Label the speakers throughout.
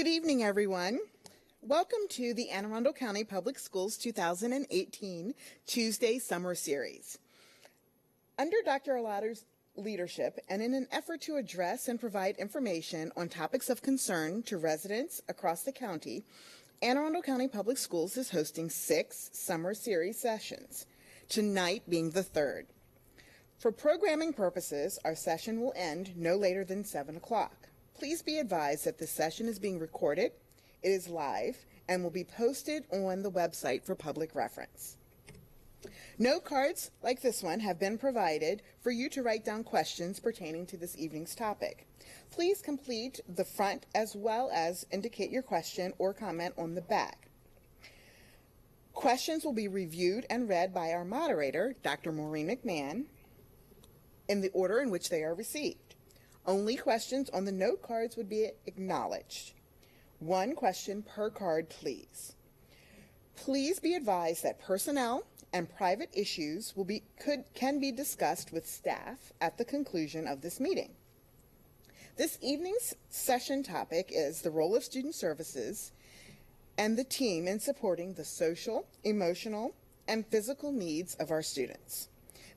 Speaker 1: Good evening, everyone. Welcome to the Anne Arundel County Public Schools 2018 Tuesday Summer Series. Under Dr. Alato's leadership and in an effort to address and provide information on topics of concern to residents across the county, Anne Arundel County Public Schools is hosting 6 summer series sessions, tonight being the 3rd. For programming purposes, our session will end no later than 7 o'clock. Please be advised that this session is being recorded, it is live, and will be posted on the website for public reference. Note cards like this one have been provided for you to write down questions pertaining to this evening's topic. Please complete the front as well as indicate your question or comment on the back. Questions will be reviewed and read by our moderator, Dr. Maureen McMahon, in the order in which they are received. Only questions on the note cards would be acknowledged. 1 question per card, please. Please be advised that personnel and private issues can be discussed with staff at the conclusion of this meeting. This evening's session topic is the role of student services and the team in supporting the social, emotional, and physical needs of our students.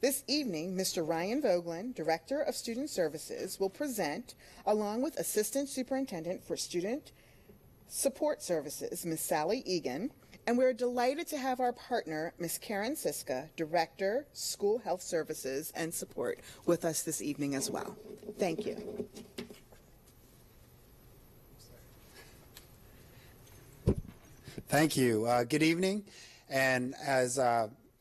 Speaker 1: This evening, Mr. Ryan Vogelin, Director of Student Services, will present along with Assistant Superintendent for Student Support Services, Ms. Sally Egan, and we're delighted to have our partner, Ms. Karen Siska, Director, School Health Services and Support, with us this evening as well. Thank you.
Speaker 2: Thank you. Good evening. And as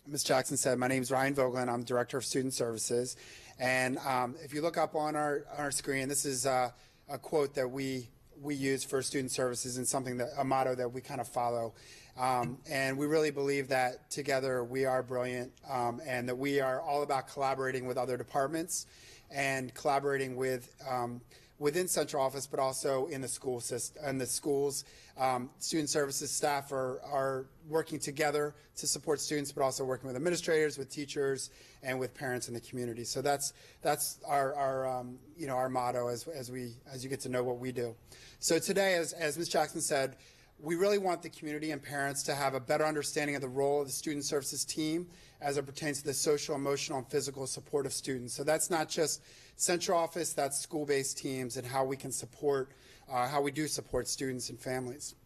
Speaker 2: Ms. Jackson said, my name is Ryan Vogelin. I'm Director of Student Services. And if you look up on our screen, this is a quote that we use for student services and a motto that we kind of follow. And we really believe that together we are brilliant and that we are all about collaborating with other departments and collaborating with within central office, but also in the school system and the schools. Student services staff are working together to support students, but also working with administrators, with teachers, and with parents in the community. So that's our motto as you get to know what we do. So today, as Ms. Jackson said, we really want the community and parents to have a better understanding of the role of the student services team as it pertains to the social, emotional, and physical support of students. So that's not just central office, that's school-based teams and how we can support, how we do support students and families.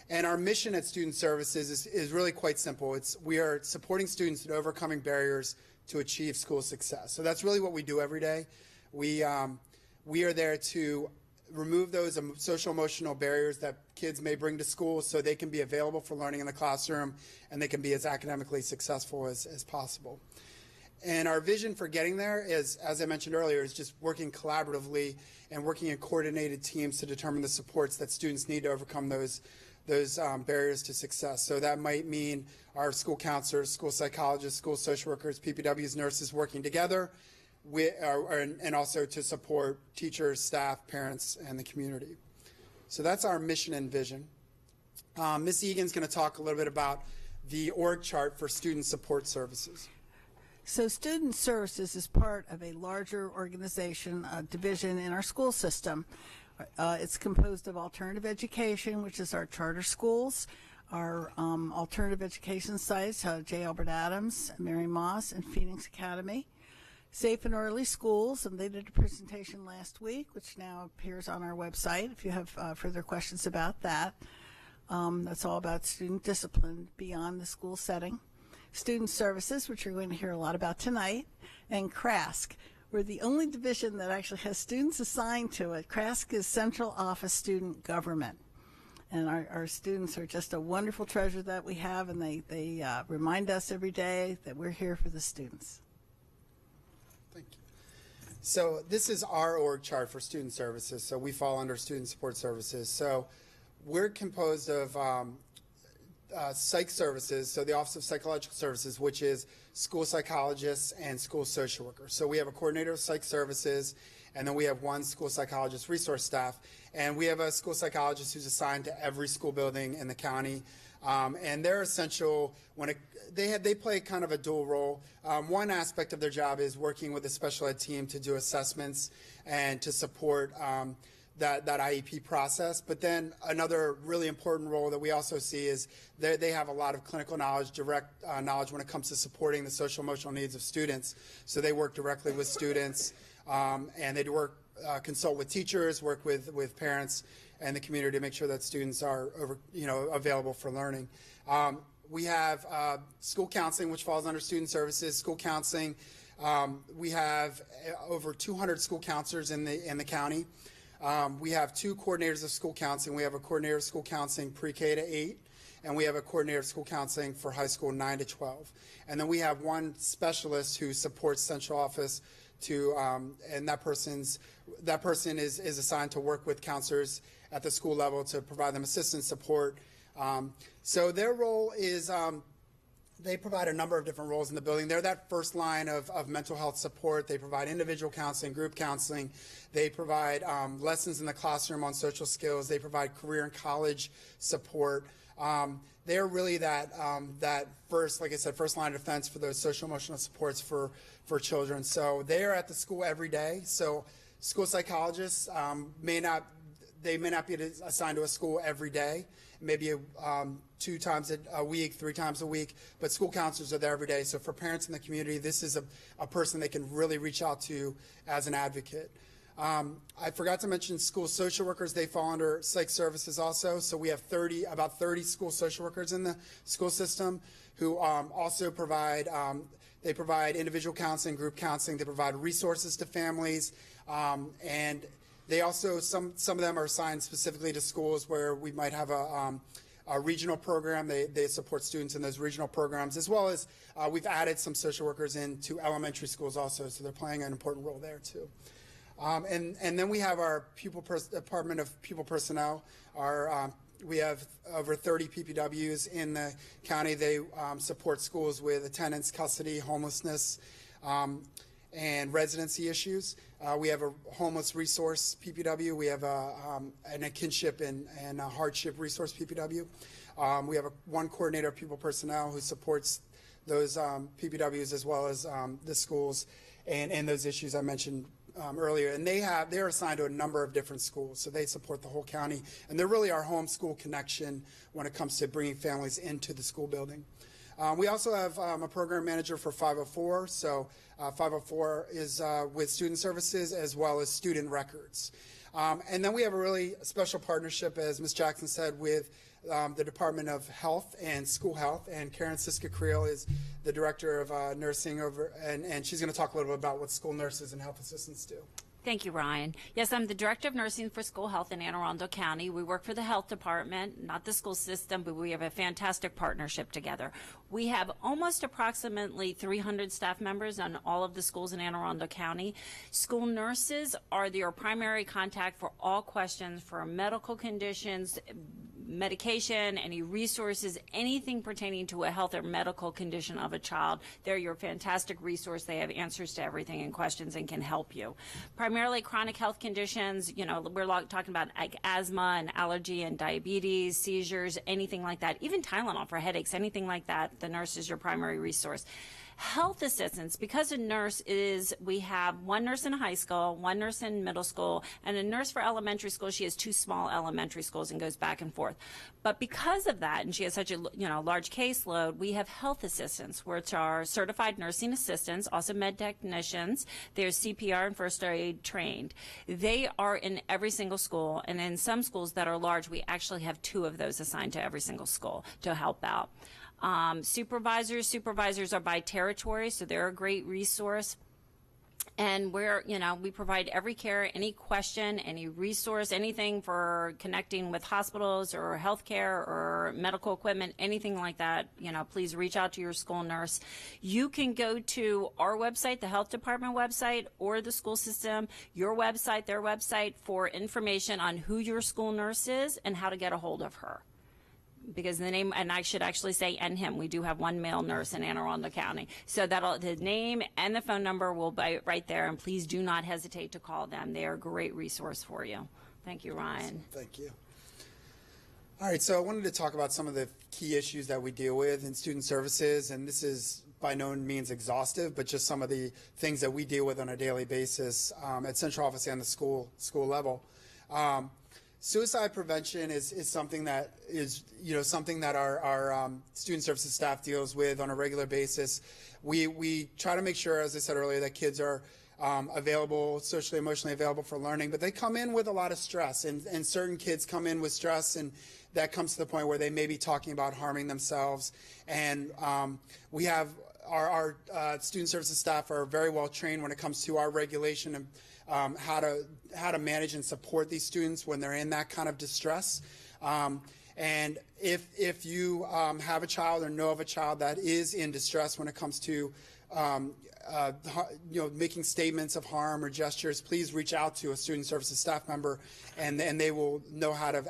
Speaker 2: And our mission at Student Services is really quite simple. We are supporting students in overcoming barriers to achieve school success. So that's really what we do every day. We are there to remove those social emotional barriers that kids may bring to school so they can be available for learning in the classroom and they can be as academically successful as possible. And our vision for getting there is, as I mentioned earlier, is just working collaboratively and working in coordinated teams to determine the supports that students need to overcome those barriers to success. So that might mean our school counselors, school psychologists, school social workers, PPWs, nurses working together, and also to support teachers, staff, parents, and the community. So that's our mission and vision. Ms. Egan's going to talk a little bit about the org chart for student support services.
Speaker 3: So Student Services is part of a larger organization, division in our school system. It's composed of alternative education, which is our charter schools, our alternative education sites, J. Albert Adams, Mary Moss, and Phoenix Academy. Safe and Early Schools, and they did a presentation last week, which now appears on our website if you have further questions about that. That's all about student discipline beyond the school setting. Student Services, which you're going to hear a lot about tonight, and CRASC. We're the only division that actually has students assigned to it. CRASC is Central Office Student Government. And our students are just a wonderful treasure that we have, and they remind us every day that we're here for the students.
Speaker 2: Thank you. So this is our org chart for student services. So we fall under student support services. So we're composed of psych services, so the Office of Psychological Services, which is school psychologists and school social workers. So we have a coordinator of psych services, and then we have one school psychologist resource staff, and we have a school psychologist who's assigned to every school building in the county. And they're essential when they play kind of a dual role. One aspect of their job is working with the special ed team to do assessments and to support that IEP process. But then another really important role that we also see is they have a lot of clinical knowledge, direct knowledge when it comes to supporting the social emotional needs of students. So they work directly with students, and they consult with teachers, work with parents and the community to make sure that students are available for learning. We have school counseling, which falls under student services. School counseling, we have over 200 school counselors in the county. We have 2 coordinators of school counseling. We have a coordinator of school counseling pre-K to 8, and we have a coordinator of school counseling for high school 9 to 12. And then we have one specialist who supports central office and that person is assigned to work with counselors at the school level to provide them assistance, support. So their role is they provide a number of different roles in the building. They're that first line of mental health support. They provide individual counseling, group counseling. They provide lessons in the classroom on social skills. They provide career and college support. They're really that first, like I said, first line of defense for those social emotional supports for children. So they are at the school every day. So school psychologists may not be assigned to a school every day, maybe 2 times a week, 3 times a week, but school counselors are there every day. So for parents in the community, this is a person they can really reach out to as an advocate. I forgot to mention school social workers. They fall under psych services also. So we have about 30 school social workers in the school system who also provide they provide individual counseling, group counseling. They provide resources to families, and they also some of them are assigned specifically to schools where we might have a regional program. They support students in those regional programs, as well as we've added some social workers into elementary schools also, so they're playing an important role there too. And then we have our Department of Pupil Personnel. We have over 30 PPWs in the county. They support schools with attendance, custody, homelessness, and residency issues. We have a homeless resource PPW. We have a kinship and a hardship resource PPW. We have one coordinator of pupil personnel who supports those PPWs as well as the schools and those issues I mentioned earlier. And they're assigned to a number of different schools, so they support the whole county. And they're really our home school connection when it comes to bringing families into the school building. We also have a program manager for 504. So 504 is with student services as well as student records. And then we have a really special partnership, as Ms. Jackson said, with the Department of Health and School Health. And Karen Siska-Creel is the Director of Nursing and she's going to talk a little bit about what school nurses and health assistants do.
Speaker 4: Thank you, Ryan. Yes, I'm the Director of Nursing for School Health in Anne Arundel County. We work for the health department, not the school system, but we have a fantastic partnership together. We have almost approximately 300 staff members on all of the schools in Anne Arundel County. School nurses are your primary contact for all questions for medical conditions, medication, any resources, anything pertaining to a health or medical condition of a child. They're your fantastic resource. They have answers to everything and questions and can help you. Primarily chronic health conditions, we're talking about like asthma and allergy and diabetes, seizures, anything like that, even Tylenol for headaches, anything like that. The nurse is your primary resource. Health assistants, because we have one nurse in high school, one nurse in middle school, and a nurse for elementary school. She has 2 small elementary schools and goes back and forth. But because of that, and she has such a large caseload, we have health assistants, which are certified nursing assistants, also med technicians. They're CPR and first aid trained. They are in every single school, and in some schools that are large, we actually have 2 of those assigned to every single school to help out. Supervisors are by territory, so they're a great resource. And we provide every care, any question, any resource, anything for connecting with hospitals or healthcare or medical equipment, anything like that. Please reach out to your school nurse. You can go to our website, the health department website, or the school system, your website, their website, for information on who your school nurse is and how to get a hold of her. Because the name, and I should actually say and him, we do have one male nurse in Anne Arundel County. So the name and the phone number will be right there, and please do not hesitate to call them. They are a great resource for you. Thank you, Ryan.
Speaker 2: Thank you. All right, so I wanted to talk about some of the key issues that we deal with in student services, and this is by no means exhaustive, but just some of the things that we deal with on a daily basis at central office and the school level. Suicide prevention is something that is, something that our student services staff deals with on a regular basis. We try to make sure, as I said earlier, that kids are available, socially, emotionally available for learning, but they come in with a lot of stress, and certain kids come in with stress, and that comes to the point where they may be talking about harming themselves. And we have our student services staff are very well trained when it comes to our regulation and how to manage and support these students when they're in that kind of distress. And if you have a child or know of a child that is in distress when it comes to making statements of harm or gestures, please reach out to a student services staff member, and they will know how to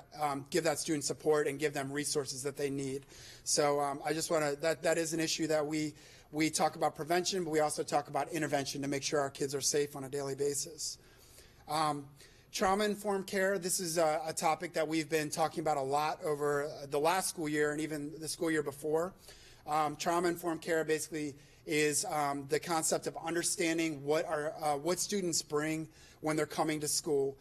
Speaker 2: give that student support and give them resources that they need. So I just want to, that is an issue that we talk about prevention, but we also talk about intervention to make sure our kids are safe on a daily basis. Trauma-informed care, this is a topic that we've been talking about a lot over the last school year and even the school year before. Trauma-informed care basically is the concept of understanding what students bring when they're coming to school.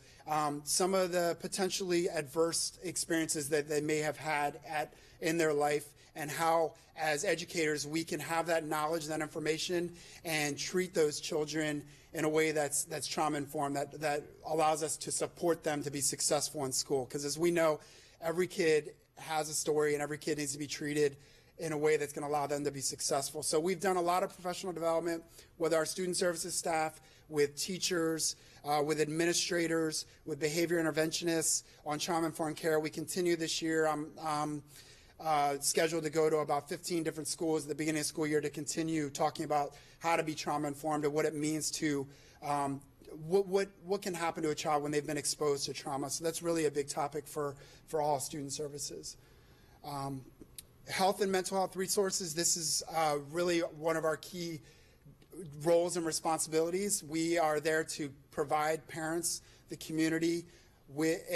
Speaker 2: Some of the potentially adverse experiences that they may have had in their life, and how, as educators, we can have that knowledge, that information, and treat those children in a way that's trauma-informed, that allows us to support them to be successful in school. Because as we know, every kid has a story, and every kid needs to be treated in a way that's going to allow them to be successful. So we've done a lot of professional development with our student services staff, with teachers, with administrators, with behavior interventionists on trauma-informed care. We continue this year. I'm scheduled to go to about 15 different schools at the beginning of the school year to continue talking about how to be trauma-informed and what it means to what can happen to a child when they've been exposed to trauma. So that's really a big topic for all student services. Health and mental health resources, this is really one of our key roles and responsibilities. We are there to provide parents, the community, with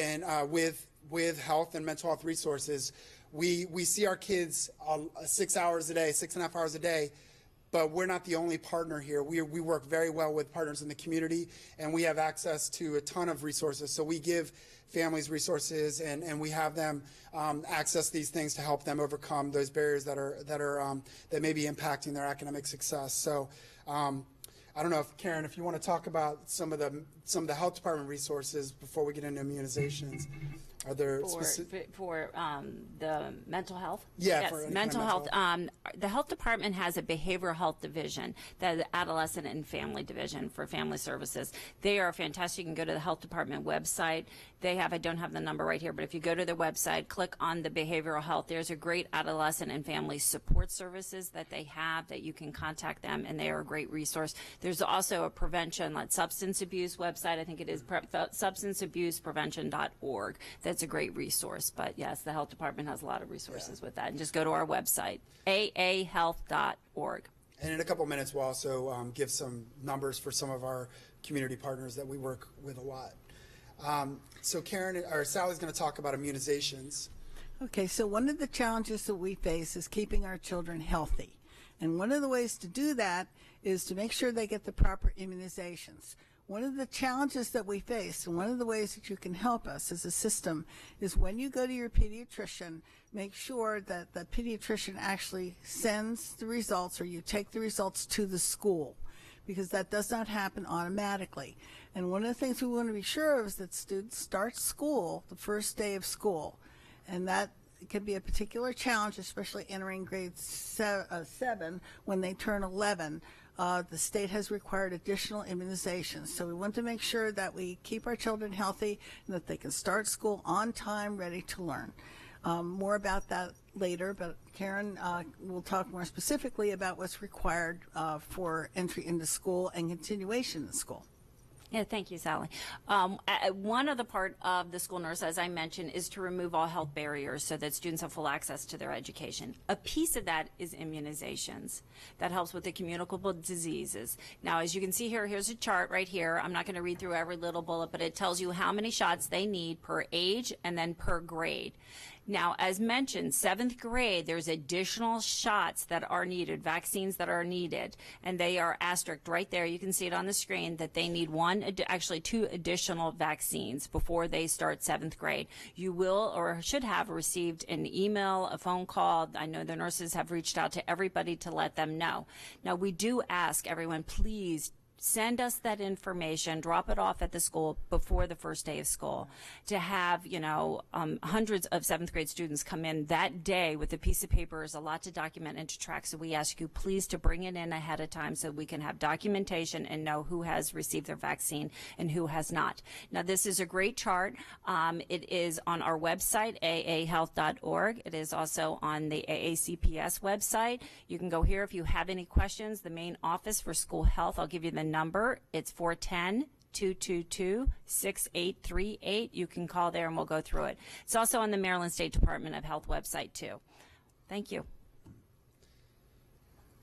Speaker 2: health and mental health resources. We see our kids 6 hours a day, 6.5 hours a day, but we're not the only partner here. We work very well with partners in the community, and we have access to a ton of resources. So we give families resources, and we have them access these things to help them overcome those barriers that may be impacting their academic success. So I don't know if Karen, if you want to talk about some of the health department resources before we get into immunizations. Are there
Speaker 4: for the mental health?
Speaker 2: Yeah,
Speaker 4: yes,
Speaker 2: for
Speaker 4: mental health. The health department has a behavioral health division, the adolescent and family division for family services. They are fantastic. You can go to the health department website. They have, I don't have the number right here, but if you go to their website, click on the behavioral health, there's a great adolescent and family support services that they have that you can contact them, and they are a great resource. There's also a prevention, like substance abuse website. I think it is substanceabuseprevention.org. That's a great resource. But yes, the health department has a lot of resources with that. And just go to our website, aahealth.org.
Speaker 2: And in a couple minutes, we'll also give some numbers for some of our community partners that we work with a lot. So Karen, or Sally's going to talk about immunizations.
Speaker 3: Okay, so one of the challenges that we face is keeping our children healthy. And one of the ways to do that is to make sure they get the proper immunizations. One of the challenges that we face, and one of the ways that you can help us as a system, is when you go to your pediatrician, make sure that the pediatrician actually sends the results, or you take the results to the school, because that does not happen automatically. And one of the things we want to be sure of is that students start school the first day of school, and that can be a particular challenge, especially entering grade 7 when they turn 11. The state has required additional immunizations. So we want to make sure that we keep our children healthy and that they can start school on time, ready to learn. More about that later, but Karen will talk more specifically about what's required for entry into school and continuation in school.
Speaker 4: Yeah, thank you, Sally. One other part of the school nurse, as I mentioned, is to remove all health barriers so that students have full access to their education. A piece of that is immunizations. That helps with the communicable diseases. Now, as you can see here, here's a chart right here. I'm not going to read through every little bullet, but it tells you how many shots they need per age and then per grade. Now, as mentioned, 7th grade, there's additional shots that are needed, vaccines that are needed, and they are asterisked right there. You can see it on the screen that they need actually 2 additional vaccines before they start 7th grade. You will or should have received an email, a phone call. I know the nurses have reached out to everybody to let them know. Now, we do ask everyone, please send us that information, drop it off at the school before the first day of school. To have, hundreds of 7th grade students come in that day with a piece of paper is a lot to document and to track. So we ask you please to bring it in ahead of time so we can have documentation and know who has received their vaccine and who has not. Now, this is a great chart. It is on our website, aahealth.org. It is also on the AACPS website. You can go here if you have any questions. The main office for school health, I'll give you the number. It's 410-222-6838. You can call there and we'll go through it. It's also on the Maryland State Department of Health website too. Thank you.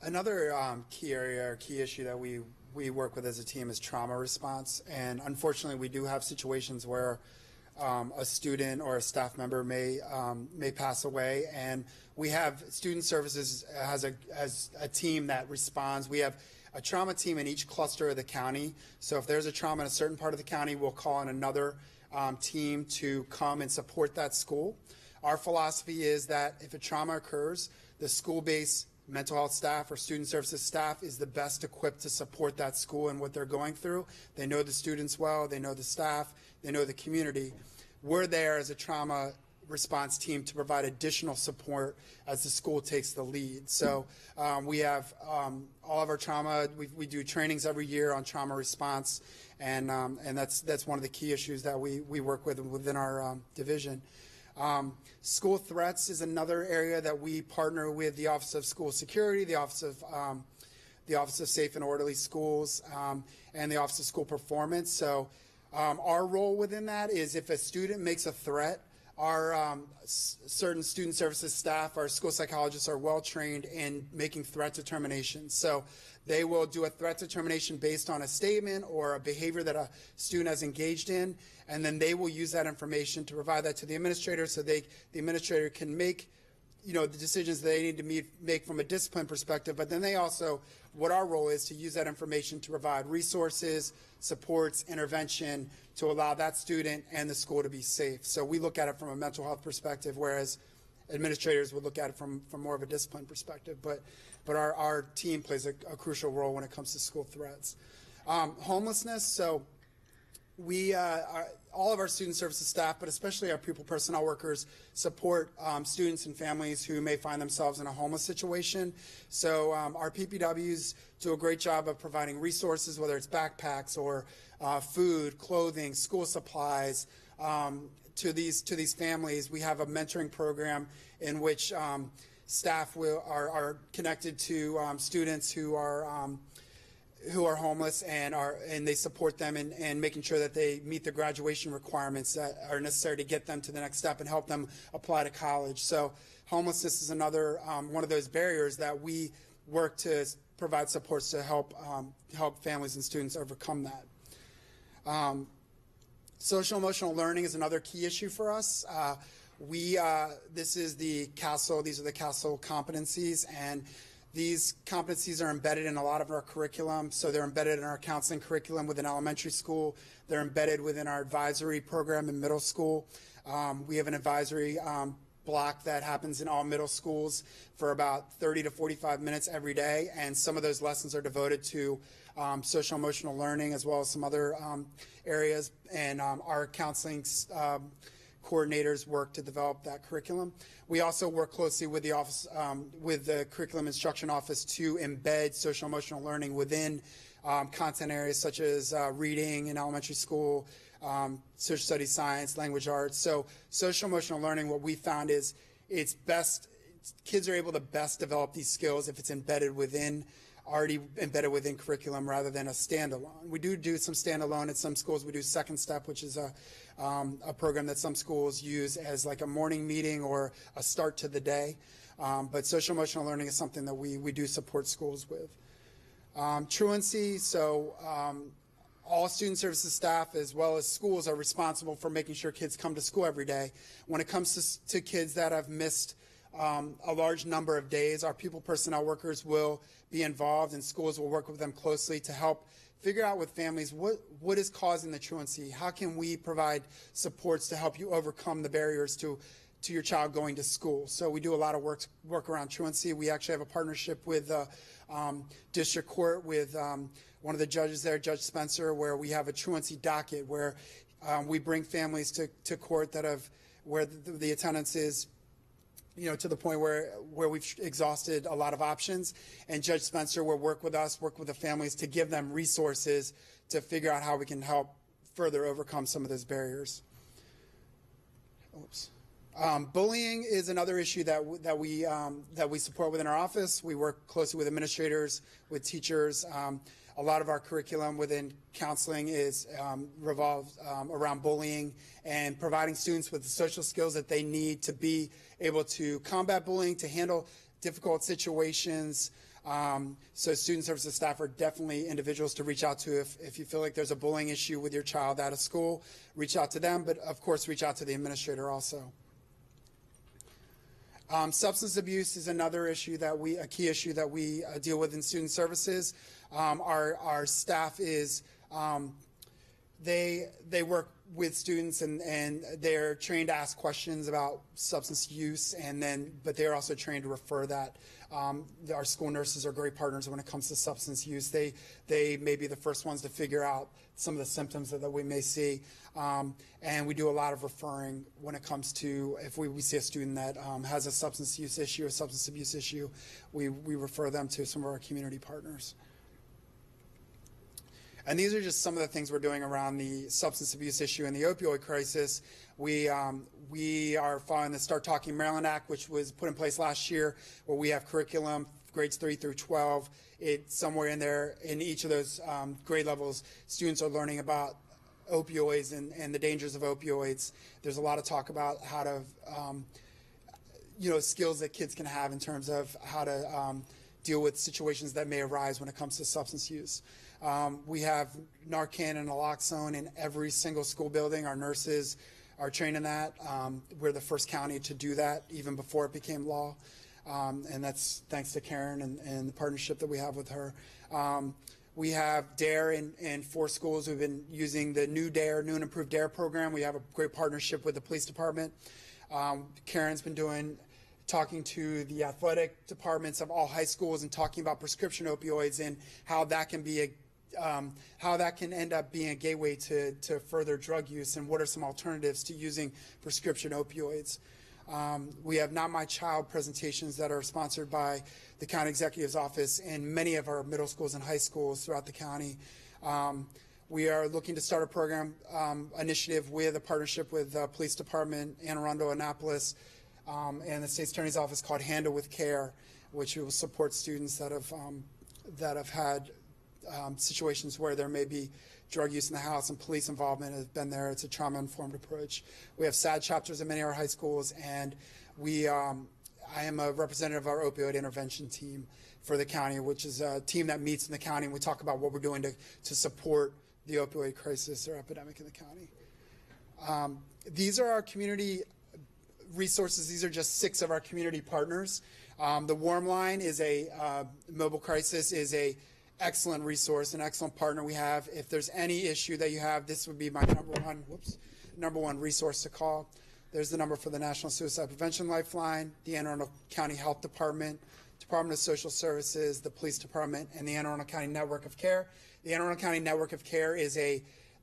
Speaker 2: Another key area or key issue that we work with as a team is trauma response. And unfortunately, we do have situations where a student or a staff member may pass away, and we have student services as a team that responds. We have a trauma team in each cluster of the county. So if there's a trauma in a certain part of the county, we'll call on another team to come and support that school. Our philosophy is that if a trauma occurs, the school-based mental health staff or student services staff is the best equipped to support that school and what they're going through. They know the students well, they know the staff, they know the community. We're there as a trauma response team to provide additional support as the school takes the lead. So we have all of our trauma, we do trainings every year on trauma response, and that's one of the key issues that we work with within our division. School threats is another area that we partner with the Office of School Security, the Office of Safe and Orderly Schools, and the Office of School Performance. So our role within that is if a student makes a threat, our certain student services staff, our school psychologists are well trained in making threat determinations. So they will do a threat determination based on a statement or a behavior that a student has engaged in, and then they will use that information to provide that to the administrator so the administrator can make the decisions they need to make from a discipline perspective. But then they also, what our role is to use that information to provide resources, supports, intervention to allow that student and the school to be safe. So we look at it from a mental health perspective, whereas administrators would look at it from more of a discipline perspective. But our team plays a crucial role when it comes to school threats. Homelessness, so we all of our student services staff, but especially our pupil personnel workers, support students and families who may find themselves in a homeless situation. So our PPWs do a great job of providing resources, whether it's backpacks or food, clothing, school supplies to these families. We have a mentoring program in which staff are connected to students who are homeless and they support them in making sure that they meet the graduation requirements that are necessary to get them to the next step and help them apply to college. So homelessness is another one of those barriers that we work to provide supports to help families and students overcome that. Social emotional learning is another key issue for us. This is the CASEL, these are the CASEL competencies, and these competencies are embedded in a lot of our curriculum. So they're embedded in our counseling curriculum within elementary school. They're embedded within our advisory program in middle school. We have an advisory block that happens in all middle schools for about 30 to 45 minutes every day. And some of those lessons are devoted to social emotional learning as well as some other areas. And our counseling coordinators work to develop that curriculum. We also work closely with the office, with the curriculum instruction office to embed social emotional learning within content areas such as reading in elementary school, social studies, science, language arts. So social emotional learning, what we found is kids are able to best develop these skills if it's already embedded within curriculum rather than a standalone. We do some standalone at some schools. We do Second Step, which is a program that some schools use as like a morning meeting or a start to the day. But social emotional learning is something that we do support schools with. Truancy, so all student services staff as well as schools are responsible for making sure kids come to school every day. When it comes to kids that have missed a large number of days, our pupil personnel workers will be involved, and schools will work with them closely to help figure out with families what is causing the truancy. How can we provide supports to help you overcome the barriers to your child going to school? So we do a lot of work around truancy. We actually have a partnership with district court with one of the judges there, Judge Spencer, where we have a truancy docket where we bring families to court where the attendance is to the point where we've exhausted a lot of options, and Judge Spencer will work with the families to give them resources to figure out how we can help further overcome some of those barriers. Oops. Bullying is another issue that we support within our office. We work closely with administrators, with teachers. A lot of our curriculum within counseling is revolves around bullying and providing students with the social skills that they need to be able to combat bullying, to handle difficult situations. So student services staff are definitely individuals to reach out to if you feel like there's a bullying issue with your child out of school. Reach out to them, but of course reach out to the administrator also. Substance abuse is another issue a key issue that we deal with in student services. Our staff is, they work with students and they're trained to ask questions about substance use, but they're also trained to refer that. Our school nurses are great partners when it comes to substance use. They may be the first ones to figure out some of the symptoms that we may see. And we do a lot of referring when it comes to if we see a student that has a substance use issue, a substance abuse issue, we refer them to some of our community partners. And these are just some of the things we're doing around the substance abuse issue and the opioid crisis. We are following the Start Talking Maryland Act, which was put in place last year, where we have curriculum, grades 3 through 12. It's somewhere in there, in each of those grade levels, students are learning about opioids and the dangers of opioids. There's a lot of talk about how to, skills that kids can have in terms of how to deal with situations that may arise when it comes to substance use. We have Narcan and naloxone in every single school building. Our nurses are trained in that. We're the first county to do that even before it became law. And that's thanks to Karen and the partnership that we have with her. We have DARE in 4 schools who've been using the new and improved DARE program. We have a great partnership with the police department. Karen's been talking to the athletic departments of all high schools and talking about prescription opioids and how that can be how that can end up being a gateway to further drug use, and what are some alternatives to using prescription opioids. We have Not My Child presentations that are sponsored by the county executive's office in many of our middle schools and high schools throughout the county. We are looking to start a program initiative with a partnership with the police department, Anne Arundel, Annapolis, and the state's attorney's office called Handle with Care, which will support students that have had situations where there may be drug use in the house and police involvement has been there. It's a trauma-informed approach. We have SAD chapters in many of our high schools, and I am a representative of our opioid intervention team for the county, which is a team that meets in the county, and we talk about what we're doing to support the opioid crisis or epidemic in the county. These are our community resources. These are just 6 of our community partners. The Warm Line is mobile crisis is a excellent resource, an excellent partner we have. If there's any issue that you have, this would be my number one resource to call. There's the number for the National Suicide Prevention Lifeline, the Anne Arundel County Health Department, Department of Social Services, the Police Department, and the Anne Arundel County Network of Care. The Anne Arundel County Network of Care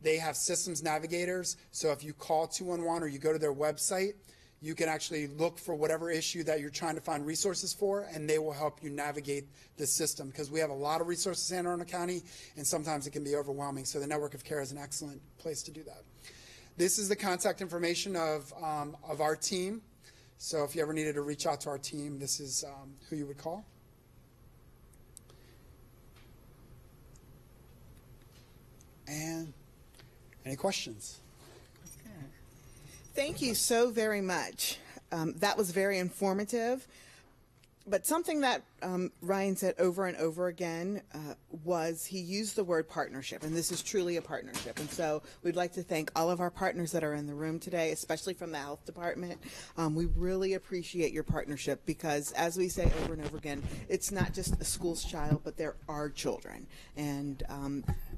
Speaker 2: they have systems navigators, so if you call 211 or you go to their website, you can actually look for whatever issue that you're trying to find resources for, and they will help you navigate the system, because we have a lot of resources in Anne Arundel County, and sometimes it can be overwhelming. So the Network of Care is an excellent place to do that. This is the contact information of our team. So if you ever needed to reach out to our team, this is who you would call. And any questions?
Speaker 1: Thank you so very much. That was very informative. But something that Ryan said over and over again was he used the word partnership, and this is truly a partnership. And so we'd like to thank all of our partners that are in the room today, especially from the health department. We really appreciate your partnership because, as we say over and over again, it's not just a school's child, but they're our children. And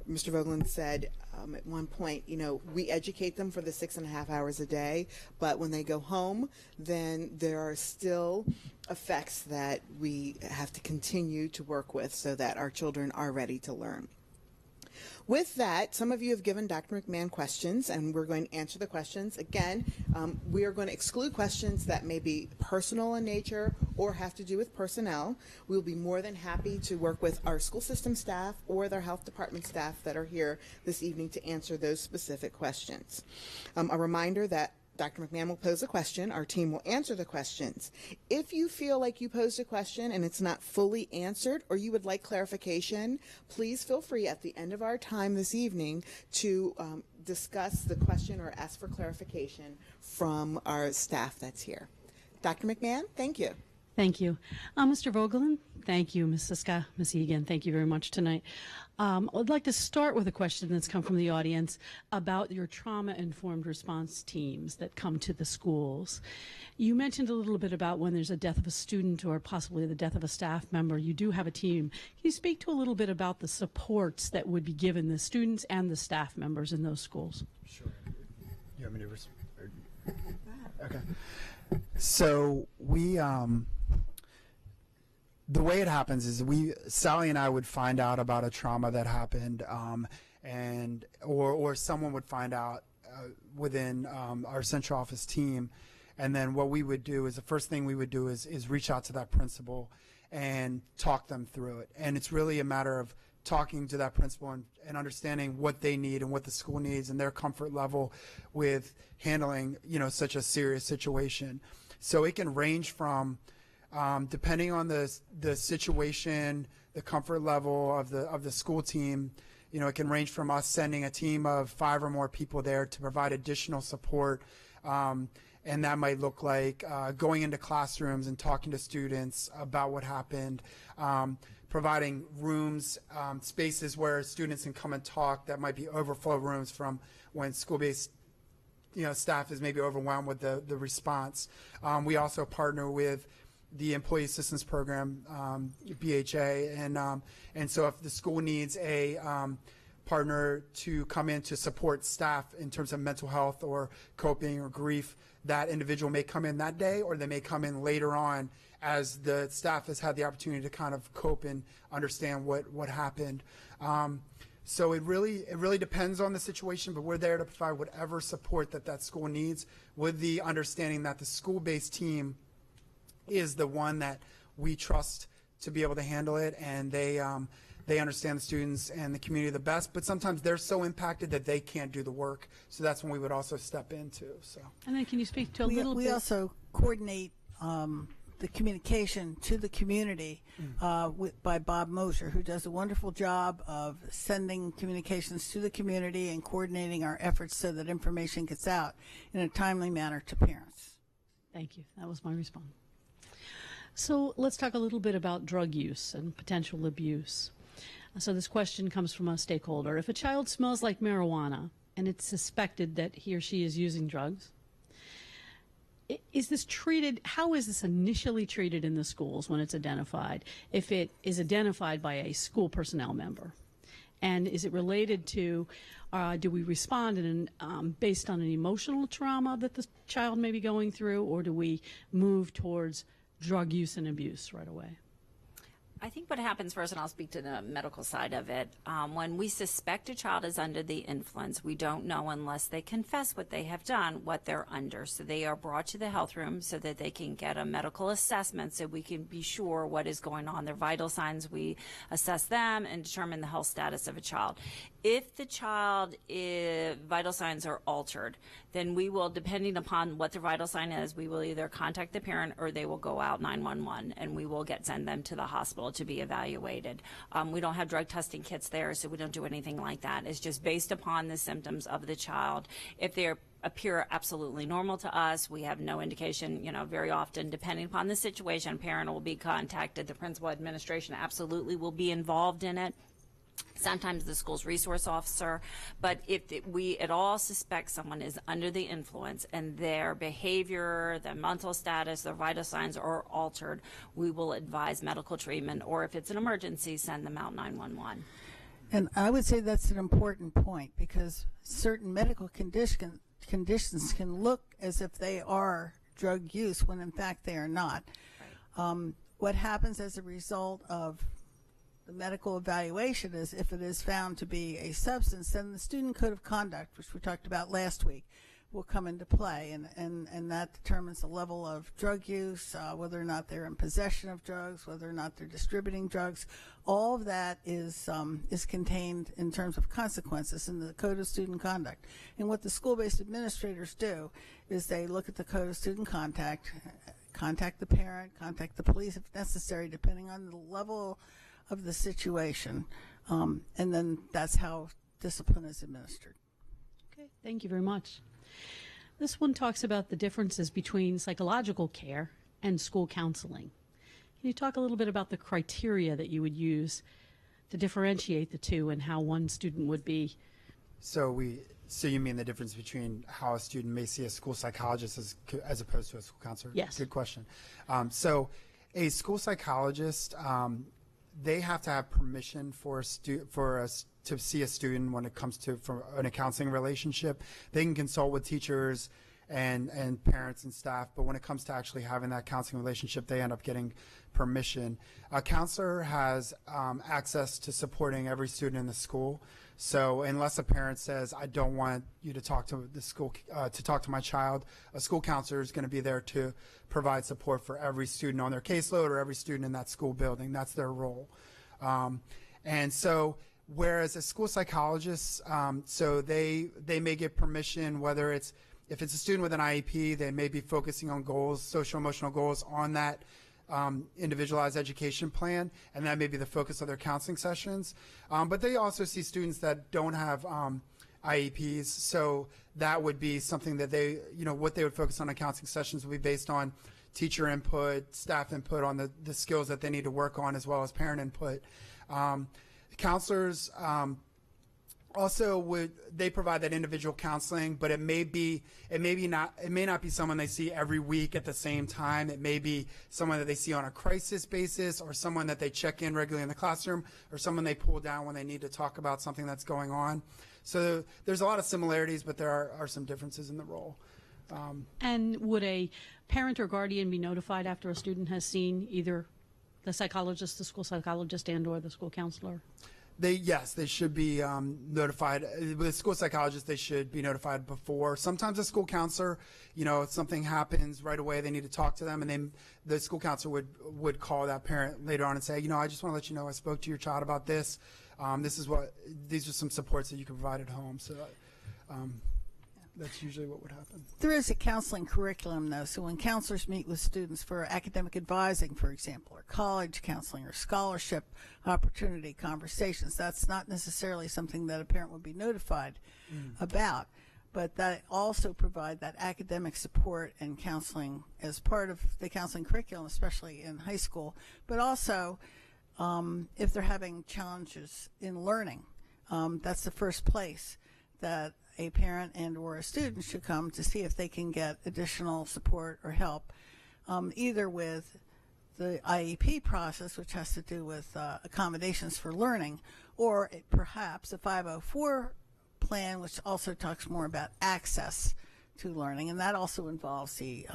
Speaker 1: Mr. Vogelin said at one point, you know, we educate them for the 6.5 hours a day, but when they go home, then there are still effects that we have to continue to work with so that our children are ready to learn. With that, some of you have given Dr. McMahon questions, and we're going to answer the questions. Again, we are going to exclude questions that may be personal in nature or have to do with personnel. We'll be more than happy to work with our school system staff or their health department staff that are here this evening to answer those specific questions. A reminder that Dr. McMahon will pose a question. Our team will answer the questions. If you feel like you posed a question and it's not fully answered or you would like clarification, please feel free at the end of our time this evening to discuss the question or ask for clarification from our staff that's here. Dr. McMahon, thank you.
Speaker 5: Thank you. Mr. Vogelin, thank you. Ms. Siska, Ms. Egan, thank you very much tonight. I'd like to start with a question that's come from the audience about your trauma-informed response teams that come to the schools. You mentioned a little bit about when there's a death of a student or possibly the death of a staff member, you do have a team. Can you speak to a little bit about the supports that would be given the students and the staff members in those schools?
Speaker 2: Sure. You want me to respond? Okay. So we, the way it happens is Sally and I would find out about a trauma that happened, or someone would find out within our central office team, and then what we would do is the first thing we would do is reach out to that principal and talk them through it. And it's really a matter of talking to that principal and understanding what they need and what the school needs and their comfort level with handling, you know, such a serious situation. So it can range from, depending on the situation, the comfort level of the school team, you know, it can range from us sending a team of 5 or more people there to provide additional support. And that might look like going into classrooms and talking to students about what happened, providing rooms, spaces where students can come and talk. That might be overflow rooms from when school-based, you know, staff is maybe overwhelmed with the response. We also partner with the Employee Assistance Program, BHA, and so if the school needs a partner to come in to support staff in terms of mental health or coping or grief, that individual may come in that day, or they may come in later on as the staff has had the opportunity to kind of cope and understand what happened. So it really depends on the situation, but we're there to provide whatever support that school needs, with the understanding that the school-based team is the one that we trust to be able to handle it, and they understand the students and the community the best, but sometimes they're so impacted that they can't do the work, so that's when we would also step in too. So.
Speaker 5: And then can you speak to a little bit?
Speaker 3: We also coordinate the communication to the community by Bob Mosher, who does a wonderful job of sending communications to the community and coordinating our efforts so that information gets out in a timely manner to parents.
Speaker 5: Thank you. That was my response. So let's talk a little bit about drug use and potential abuse. So this question comes from a stakeholder. If a child smells like marijuana and it's suspected that he or she is using drugs, is this treated, how is this initially treated in the schools when it's identified, if it is identified by a school personnel member? And is it related to, do we respond based on an emotional trauma that the child may be going through, or do we move towards drug use and abuse right away?
Speaker 4: I think what happens first, and I'll speak to the medical side of it, when we suspect a child is under the influence, we don't know unless they confess what they have done, what they're under. So they are brought to the health room so that they can get a medical assessment so we can be sure what is going on. Their vital signs, we assess them and determine the health status of a child. If the child vital signs are altered, then we will, depending upon what the vital sign is, we will either contact the parent or they will go out 911 and we will send them to the hospital to be evaluated. We don't have drug testing kits there, so we don't do anything like that. It's just based upon the symptoms of the child. If they're appear absolutely normal to us. We have no indication, very often, depending upon the situation, a parent will be contacted. The principal administration absolutely will be involved in it. Sometimes the school's resource officer, but if we at all suspect someone is under the influence and their behavior, their mental status, their vital signs are altered, we will advise medical treatment, or if it's an emergency, send them out 911.
Speaker 3: And I would say that's an important point, because certain medical conditions can look as if they are drug use when in fact they are not. Right. What happens as a result of the medical evaluation is, if it is found to be a substance, then the student code of conduct, which we talked about last week, will come into play, and that determines the level of drug use, whether or not they're in possession of drugs, whether or not they're distributing drugs. All of that is contained in terms of consequences in the Code of Student Conduct. And what the school-based administrators do is they look at the Code of Student Conduct, contact the parent, contact the police if necessary, depending on the level of the situation, and then that's how discipline is administered.
Speaker 5: Okay, thank you very much. This one talks about the differences between psychological care and school counseling. Can you talk a little bit about the criteria that you would use to differentiate the two and how one student would be?
Speaker 2: So you mean the difference between how a student may see a school psychologist as opposed to a school counselor?
Speaker 5: Yes.
Speaker 2: Good question. So a school psychologist, they have to have permission for us to see a student when it comes to in a counseling relationship. They can consult with teachers and parents and staff, but when it comes to actually having that counseling relationship, they end up getting permission. A counselor has access to supporting every student in the school. So unless a parent says, I don't want you to talk to the school, to talk to my child, a school counselor is going to be there to provide support for every student on their caseload or every student in that school building. That's their role. And so whereas a school psychologist, so they may get permission, whether if it's a student with an IEP, they may be focusing on goals, social emotional goals on that individualized education plan, and that may be the focus of their counseling sessions. But they also see students that don't have IEPs, so that would be something that what they would focus on in counseling sessions would be based on teacher input, staff input on the skills that they need to work on, as well as parent input. Counselors also they provide that individual counseling, but it may not be someone they see every week at the same time. It may be someone that they see on a crisis basis, or someone that they check in regularly in the classroom, or someone they pull down when they need to talk about something that's going on. So there's a lot of similarities, but there are some differences in the role.
Speaker 5: And would a parent or guardian be notified after a student has seen either the psychologist, the school psychologist, and/or the school counselor?
Speaker 2: Yes, they should be notified. With a school psychologist, they should be notified before. Sometimes a school counselor, if something happens right away, they need to talk to them, and then the school counselor would call that parent later on and say, I just want to let you know I spoke to your child about this. These are some supports that you can provide at home. So that's usually what would happen.
Speaker 3: There is a counseling curriculum, though, so when counselors meet with students for academic advising, for example, or college counseling or scholarship opportunity conversations, that's not necessarily something that a parent would be notified about, but that also provide that academic support and counseling as part of the counseling curriculum, especially in high school, but also if they're having challenges in learning. That's the first place that a parent and or a student should come to see if they can get additional support or help, either with the IEP process, which has to do with accommodations for learning, or perhaps a 504 plan, which also talks more about access to learning, and that also involves the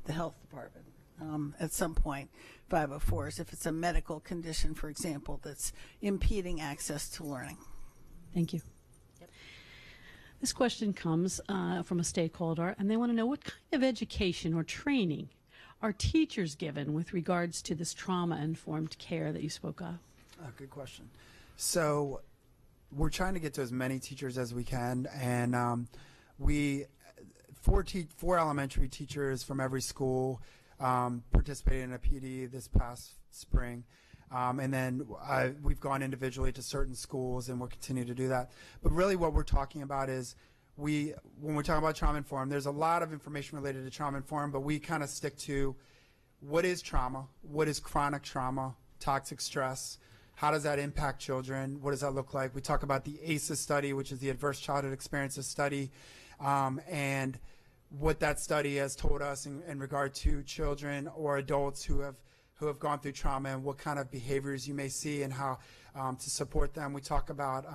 Speaker 3: health department at some point. 504s, if it's a medical condition, for example, that's impeding access to learning.
Speaker 5: Thank you. This question comes from a stakeholder, and they want to know what kind of education or training are teachers given with regards to this trauma-informed care that you spoke of?
Speaker 2: Good question. So we're trying to get to as many teachers as we can, and four elementary teachers from every school participated in a PD this past spring. And then we've gone individually to certain schools, and we'll continue to do that. But really what we're talking about is when we're talking about Traumainformed, there's a lot of information related to Traumainformed, but we kind of stick to what is trauma, what is chronic trauma, toxic stress, how does that impact children, what does that look like. We talk about the ACEs study, which is the Adverse Childhood Experiences Study, and what that study has told us in regard to children or adults who have gone through trauma and what kind of behaviors you may see and how to support them. We talk about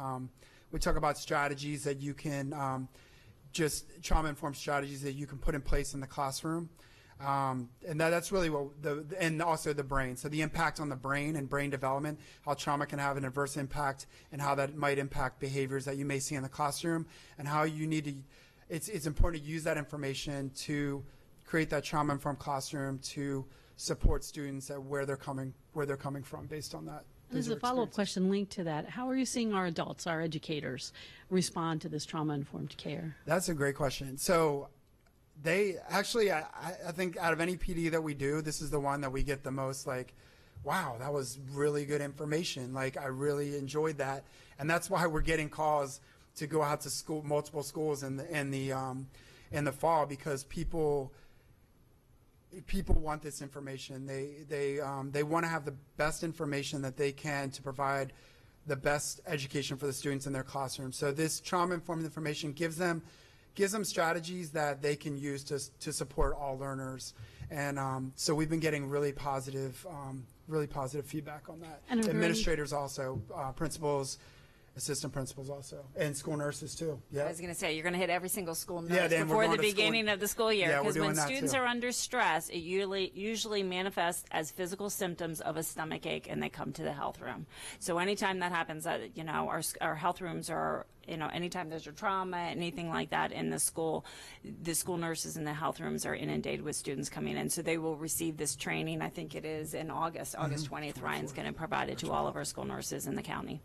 Speaker 2: strategies that you can just trauma-informed strategies that you can put in place in the classroom, and that's really what and also the brain. So the impact on the brain and brain development, how trauma can have an adverse impact, and how that might impact behaviors that you may see in the classroom, and how you need to. It's important to use that information to create that trauma-informed classroom to support students at where they're coming from based on that.
Speaker 5: There's a follow-up question linked to that. How are you seeing our adults, our educators, respond to this trauma-informed care? That's
Speaker 2: a great question. So they actually, I think out of any PD that we do, this is the one that we get the most like, wow, that was really good information. Like, I really enjoyed that. And that's why we're getting calls to go out to multiple schools in the fall, because people want this information. They want to have the best information that they can to provide the best education for the students in their classroom. So this trauma-informed information gives them strategies that they can use to support all learners. And so we've been getting really positive feedback on that. And administrators also, principals, assistant principals also, and school nurses too. Yeah.
Speaker 4: I was going to say, you're going to hit every single school nurse before the beginning of the school year, because when students are under stress, it usually manifests as physical symptoms of a stomach ache, and they come to the health room. So anytime that happens, our health rooms are, anytime there's a trauma, anything like that in the school nurses in the health rooms are inundated with students coming in. So they will receive this training. I think it is in August 20th. Ryan's going to provide it to all of our school nurses in the county.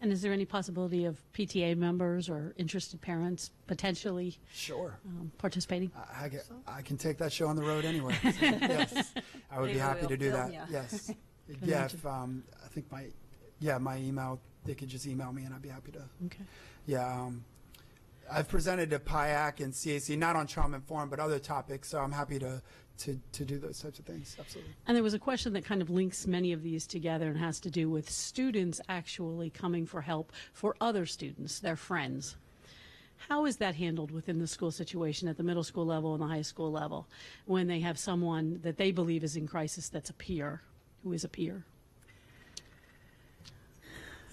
Speaker 5: And is there any possibility of PTA members or interested parents potentially participating?
Speaker 2: I can take that show on the road anyway. So, yes, I would be happy to do that. Yes. Yeah, if, I think my email, they could just email me and I'd be happy to.
Speaker 5: Okay.
Speaker 2: Yeah. I've presented to PIAC and CAC, not on Traumainformed, but other topics, so I'm happy to do those types of things. Absolutely.
Speaker 5: And there was a question that kind of links many of these together and has to do with students actually coming for help for other students, their friends. How is that handled within the school situation at the middle school level and the high school level when they have someone that they believe is in crisis that's a peer, who is a peer?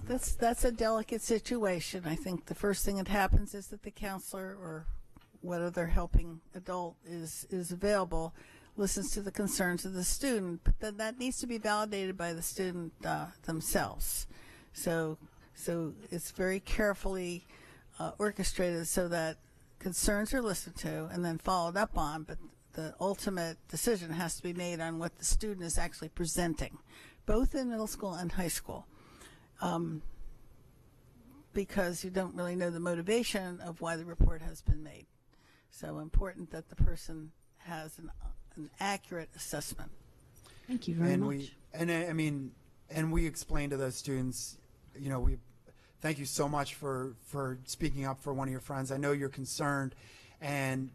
Speaker 3: That's a delicate situation. I think the first thing that happens is that the counselor or what other helping adult is available listens to the concerns of the student, but then that needs to be validated by the student themselves. So it's very carefully orchestrated so that concerns are listened to and then followed up on, but the ultimate decision has to be made on what the student is actually presenting, both in middle school and high school. Because you don't really know the motivation of why the report has been made. So important that the person has an accurate assessment.
Speaker 5: Thank you very much.
Speaker 2: We explain to those students, we thank you so much for speaking up for one of your friends. I know you're concerned, and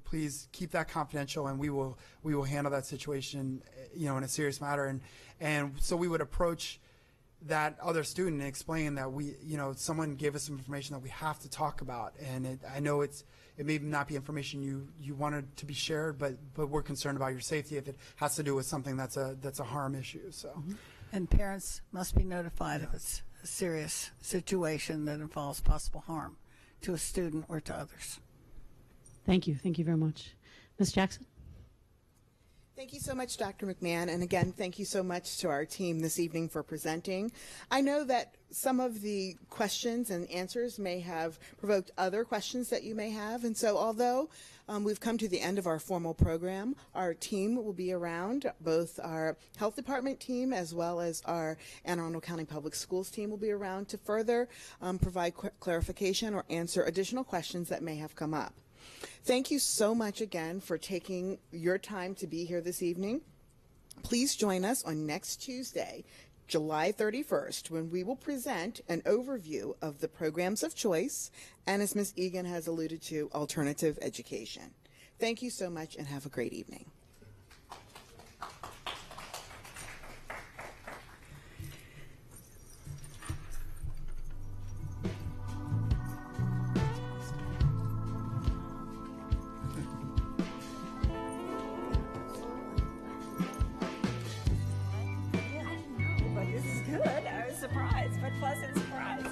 Speaker 2: please keep that confidential, and we will handle that situation, in a serious matter. And so we would approach that other student and explain that someone gave us some information that we have to talk about, and I know it may not be information you wanted to be shared, but we're concerned about your safety if it has to do with something that's a harm issue. So,
Speaker 3: and parents must be notified if it's a serious situation that involves possible harm to a student or to others.
Speaker 5: Thank you very much. Ms. Jackson?
Speaker 1: Thank you so much, Dr. McMahon. And again, thank you so much to our team this evening for presenting. I know that some of the questions and answers may have provoked other questions that you may have. And so although we've come to the end of our formal program, our team will be around. Both our health department team as well as our Anne Arundel County Public Schools team will be around to further provide clarification or answer additional questions that may have come up. Thank you so much again for taking your time to be here this evening. Please join us on next Tuesday, July 31st, when we will present an overview of the programs of choice and, as Ms. Egan has alluded to, alternative education. Thank you so much and have a great evening.
Speaker 4: But this is good. I was surprised, but pleasant surprise.